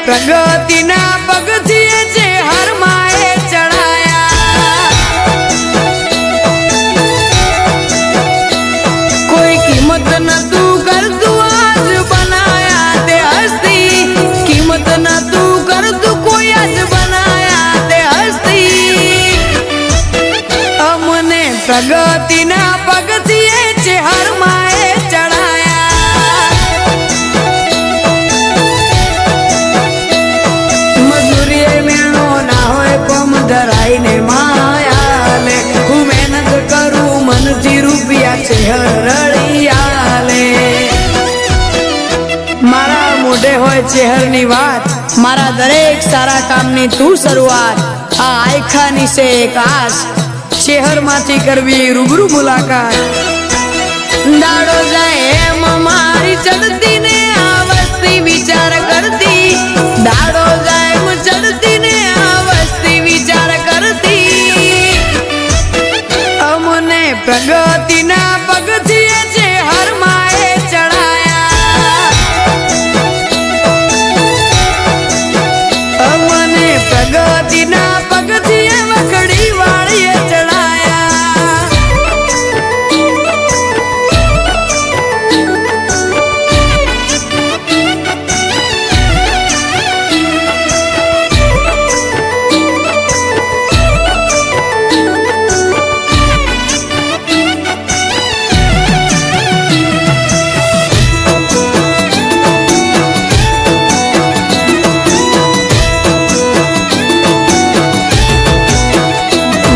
प्रगतिना पगथिए जे हर माए चढ़ाया। कोई कीमत न तू कर तू आज बनाया दे हस्ती, कीमत न तू कर तू कोई आज बनाया दे हस्ती। अमने प्रगतिना पगथिए जे हर माए चढ़ाया। धराईने माया ले हूँ मेहनत करूँ मन थी रूपिया चेहर रड़ियाले। मारा मोढे होय चेहरनी वात, मारा दरेक सारा कामनी तू शरूआत। आ आयखानी से एक आस चेहर माथी करवी रूबरू मुलाकात। दाड़ो जाए एम मारी चढ़ती ने आवस्ती विचार करती, दाड़ो जाए चढ़ती ने आवस्ती विचार करती। अमने प्रगतिना पगथिए जे हर माए चढ़ाया। अमने प्रगतिना पगथिए वखड़ी वाड़िए चढ़ाया।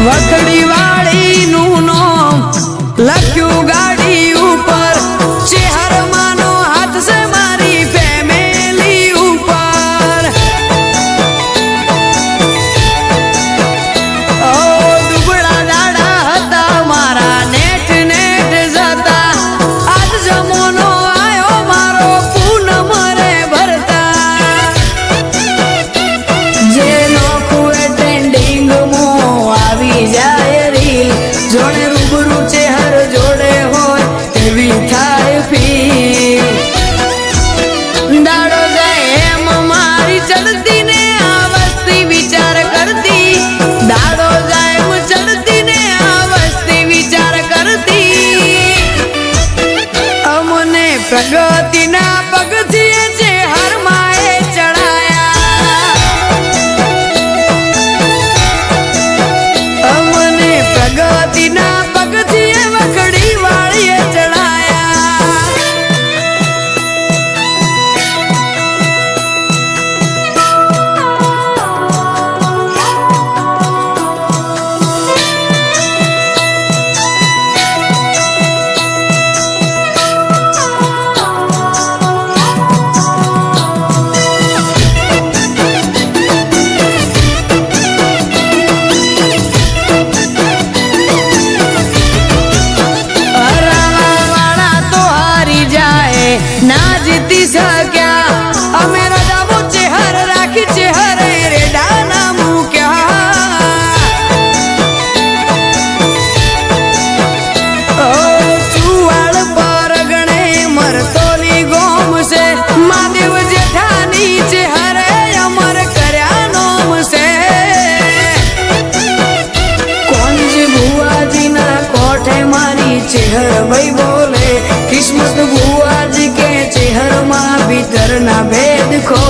वखड़ी वाड़ी नु नाम लख्यू गाड़ी ऊपर, चेहर मानो हाथ से मारी फैमिली ऊपर। ओ दुबड़ा दाड़ा हता मारा नेट नेट जता, आज जमोनो आयो मारो पूनम रे भरता। जे नोखुए ट्रेंडिंग मो आवी जाए रील, जोड़े रूबरू चेहर जोड़े होय एवी थाय फील। दाड़ो जाए एम मारी चढ़ती ने आवस्ती विचार करती, दाड़ो जाए चढ़ती ने आवस्ती विचार करती। अमने प्रगतिना पगथिए जे हर माए चढ़ाया। अमने प्रगतिना पगथिए वखड़ी वाड़िए चढ़ाया। ना जीती सक्या अमे रजाबो चेहर राखी चेहर रे डाना मुक्या। ओ चुवाड़ पर गणे मरतोली गोम से, महादेव जेठानी चेहर अमर कर्या नोम से। कौंज बुआ जी ना कोठे मारी चेहर भाई बोले, किस्मत बुआ जी के चेहर मां भीतर ना भेद खो